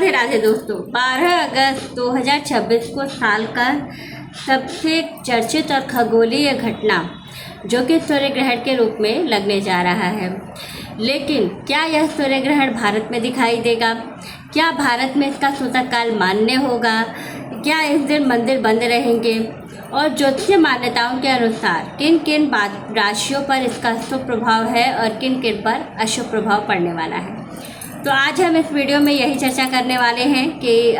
राधे राधे दोस्तों। 12 अगस्त 2026 को साल का सबसे चर्चित और खगोलीय घटना जो कि सूर्य ग्रहण के रूप में लगने जा रहा है। लेकिन क्या यह सूर्य ग्रहण भारत में दिखाई देगा? क्या भारत में इसका सूतककाल मान्य होगा? क्या इस दिन मंदिर बंद रहेंगे? और ज्योतिषीय मान्यताओं के अनुसार किन किन राशियों पर इसका शुभ प्रभाव है और किन किन पर अशुभ प्रभाव पड़ने वाला है। तो आज हम इस वीडियो में यही चर्चा करने वाले हैं कि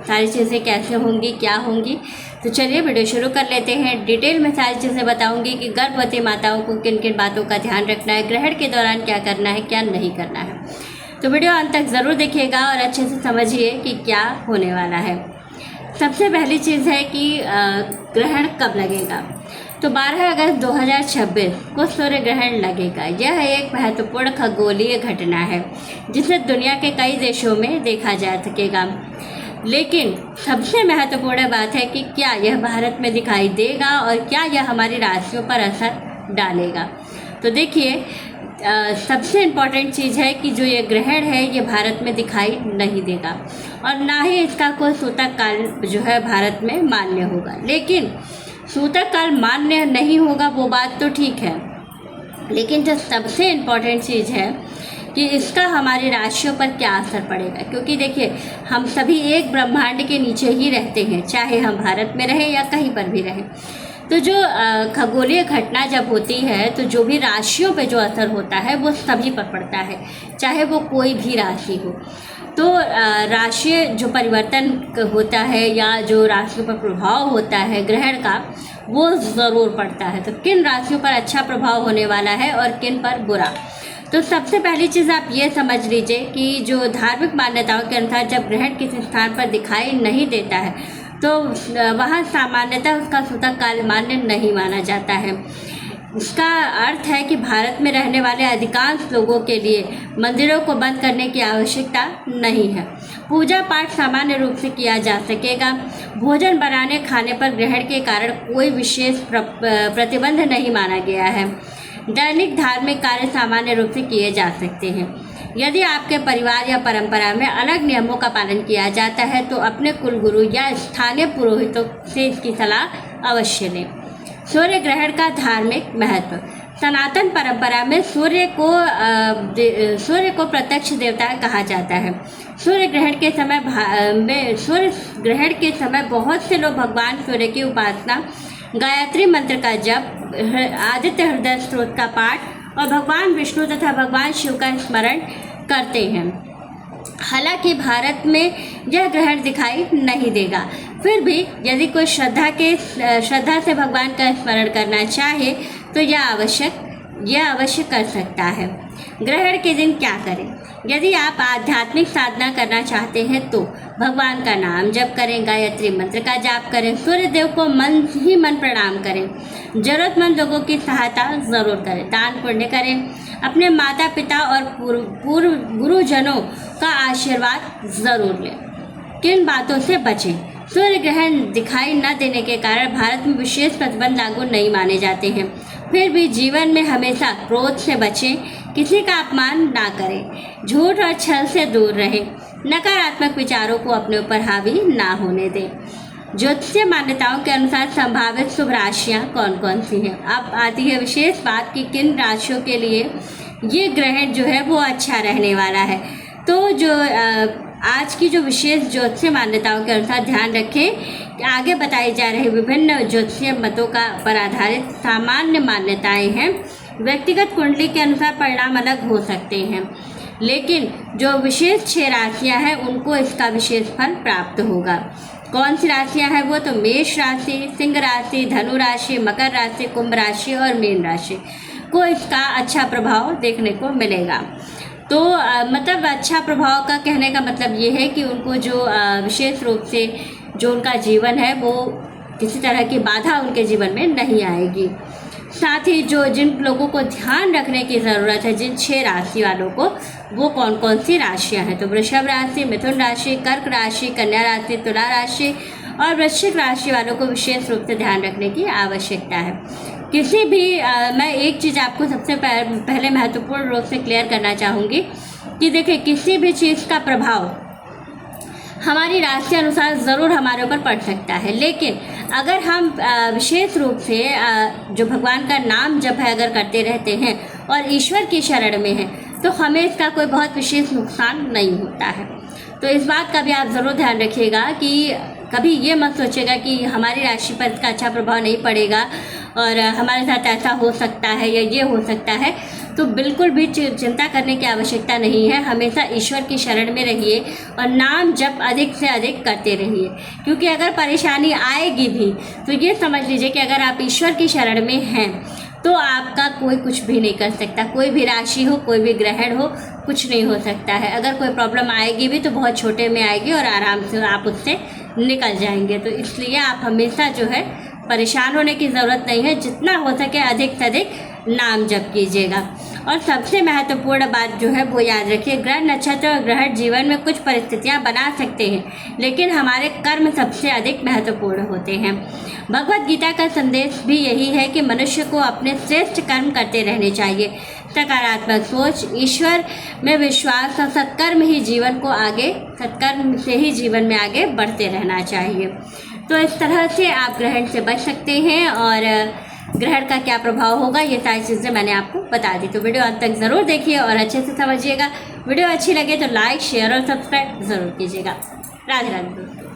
सारी चीज़ें कैसे होंगी, क्या होंगी। तो चलिए वीडियो शुरू कर लेते हैं। डिटेल में सारी चीज़ें बताऊंगी कि गर्भवती माताओं को किन किन बातों का ध्यान रखना है, ग्रहण के दौरान क्या करना है, क्या नहीं करना है। तो वीडियो अंत तक ज़रूर देखिएगा और अच्छे से समझिए कि क्या होने वाला है। सबसे पहली चीज़ है कि ग्रहण कब लगेगा। तो 12 अगस्त 2026 को सूर्य ग्रहण लगेगा। यह एक महत्वपूर्ण खगोलीय घटना है जिसे दुनिया के कई देशों में देखा जा सकेगा। लेकिन सबसे महत्वपूर्ण बात है कि क्या यह भारत में दिखाई देगा और क्या यह हमारी राशियों पर असर डालेगा। तो देखिए, सबसे इम्पॉर्टेंट चीज़ है कि जो ये ग्रहण है ये भारत में दिखाई नहीं देगा और ना ही इसका कोई सूतक काल जो है भारत में मान्य होगा। लेकिन सूतक काल मान्य नहीं होगा वो बात तो ठीक है, लेकिन जो सबसे इम्पॉर्टेंट चीज़ है कि इसका हमारी राशियों पर क्या असर पड़ेगा। क्योंकि देखिए, हम सभी एक ब्रह्मांड के नीचे ही रहते हैं, चाहे हम भारत में रहें या कहीं पर भी रहें। तो जो खगोलीय घटना जब होती है तो जो भी राशियों पे जो असर होता है वो सभी पर पड़ता है, चाहे वो कोई भी राशि हो। तो राशि जो परिवर्तन होता है या जो राशियों पर प्रभाव होता है ग्रहण का, वो ज़रूर पड़ता है। तो किन राशियों पर अच्छा प्रभाव होने वाला है और किन पर बुरा। तो सबसे पहली चीज़ आप ये समझ लीजिए कि जो धार्मिक मान्यताओं के अनुसार जब ग्रहण किसी स्थान पर दिखाई नहीं देता है तो वहाँ सामान्यतः उसका सूतक काल मान्य नहीं माना जाता है। इसका अर्थ है कि भारत में रहने वाले अधिकांश लोगों के लिए मंदिरों को बंद करने की आवश्यकता नहीं है। पूजा पाठ सामान्य रूप से किया जा सकेगा। भोजन बनाने खाने पर ग्रहण के कारण कोई विशेष प्रतिबंध नहीं माना गया है। दैनिक धार्मिक कार्य सामान्य रूप से किए जा सकते हैं। यदि आपके परिवार या परंपरा में अलग नियमों का पालन किया जाता है तो अपने कुलगुरु या स्थानीय पुरोहितों से इसकी सलाह अवश्य लें। सूर्य ग्रहण का धार्मिक महत्व। सनातन परंपरा में सूर्य को प्रत्यक्ष देवता कहा जाता है। सूर्य ग्रहण के समय बहुत से लोग भगवान सूर्य की उपासना, गायत्री मंत्र का जप, आदित्य हृदय स्त्रोत का पाठ और भगवान विष्णु तथा भगवान शिव का स्मरण करते हैं। हालांकि भारत में यह ग्रहण दिखाई नहीं देगा, फिर भी यदि कोई श्रद्धा से भगवान का स्मरण करना चाहे तो यह अवश्य कर सकता है। ग्रहण के दिन क्या करें। यदि आप आध्यात्मिक साधना करना चाहते हैं तो भगवान का नाम जप करें, गायत्री मंत्र का जाप करें, सूर्य देव को मन ही मन प्रणाम करें, जरूरतमंद लोगों की सहायता ज़रूर करें, दान पुण्य करें, अपने माता पिता और पूर्व गुरुजनों का आशीर्वाद ज़रूर लें। किन बातों से बचें। सूर्य ग्रहण दिखाई न देने के कारण भारत में विशेष प्रतिबंध लागू नहीं माने जाते हैं। फिर भी जीवन में हमेशा क्रोध से बचें, किसी का अपमान ना करें, झूठ और छल से दूर रहें, नकारात्मक विचारों को अपने ऊपर हावी ना होने दें। ज्योतिषीय मान्यताओं के अनुसार संभावित शुभ राशियाँ कौन कौन सी हैं। अब आती है विशेष बात कि किन राशियों के लिए ये ग्रहण जो है वो अच्छा रहने वाला है। तो जो आज की जो विशेष ज्योतिषीय मान्यताओं के अनुसार ध्यान रखें कि आगे बताई जा रही विभिन्न ज्योतिषीय मतों पर आधारित सामान्य मान्यताएं हैं। व्यक्तिगत कुंडली के अनुसार परिणाम अलग हो सकते हैं, लेकिन जो विशेष 6 राशियां हैं उनको इसका विशेष फल प्राप्त होगा। कौन सी राशियां हैं वो? तो मेष राशि, सिंह राशि, धनु राशि, मकर राशि, कुंभ राशि और मीन राशि को इसका अच्छा प्रभाव देखने को मिलेगा। तो मतलब अच्छा प्रभाव का कहने का मतलब ये है कि उनको जो विशेष रूप से जो उनका जीवन है वो किसी तरह की बाधा उनके जीवन में नहीं आएगी। साथ ही जिन लोगों को ध्यान रखने की ज़रूरत है, जिन 6 राशि वालों को, वो कौन कौन सी राशियां हैं। तो वृषभ राशि, मिथुन राशि, कर्क राशि, कन्या राशि, तुला राशि और वृश्चिक राशि वालों को विशेष रूप से ध्यान रखने की आवश्यकता है। किसी भी मैं एक चीज़ आपको सबसे पहले महत्वपूर्ण रूप से क्लियर करना चाहूँगी कि देखिए, किसी भी चीज़ का प्रभाव हमारी राशि के अनुसार ज़रूर हमारे ऊपर पड़ सकता है, लेकिन अगर हम विशेष रूप से जो भगवान का नाम जप है अगर करते रहते हैं और ईश्वर की शरण में हैं, तो हमें इसका कोई बहुत विशेष नुकसान नहीं होता है। तो इस बात का भी आप ज़रूर ध्यान रखिएगा कि कभी ये मत सोचिएगा कि हमारी राशि पर इसका अच्छा प्रभाव नहीं पड़ेगा और हमारे साथ ऐसा हो सकता है या ये हो सकता है। तो बिल्कुल भी चिंता करने की आवश्यकता नहीं है। हमेशा ईश्वर की शरण में रहिए और नाम जप अधिक से अधिक करते रहिए, क्योंकि अगर परेशानी आएगी भी तो ये समझ लीजिए कि अगर आप ईश्वर की शरण में हैं तो आपका कोई कुछ भी नहीं कर सकता। कोई भी राशि हो, कोई भी ग्रहण हो, कुछ नहीं हो सकता है। अगर कोई प्रॉब्लम आएगी भी तो बहुत छोटे में आएगी और आराम से आप उससे निकल जाएंगे। तो इसलिए आप हमेशा जो है परेशान होने की ज़रूरत नहीं है। जितना हो सके अधिक से अधिक नाम जप कीजिएगा। और सबसे महत्वपूर्ण बात जो है वो याद रखिए, ग्रह नक्षत्र और ग्रहण जीवन में कुछ परिस्थितियां बना सकते हैं, लेकिन हमारे कर्म सबसे अधिक महत्वपूर्ण होते हैं। भगवत गीता का संदेश भी यही है कि मनुष्य को अपने श्रेष्ठ कर्म करते रहने चाहिए। सकारात्मक सोच, ईश्वर में विश्वास और सत्कर्म से ही जीवन में आगे बढ़ते रहना चाहिए। तो इस तरह से आप ग्रहण से बच सकते हैं और ग्रहण का क्या प्रभाव होगा ये सारी चीज़ें मैंने आपको बता दी। तो वीडियो अंत तक ज़रूर देखिए और अच्छे से समझिएगा। वीडियो अच्छी लगे तो लाइक, शेयर और सब्सक्राइब ज़रूर कीजिएगा। राधे राधे दोस्तों।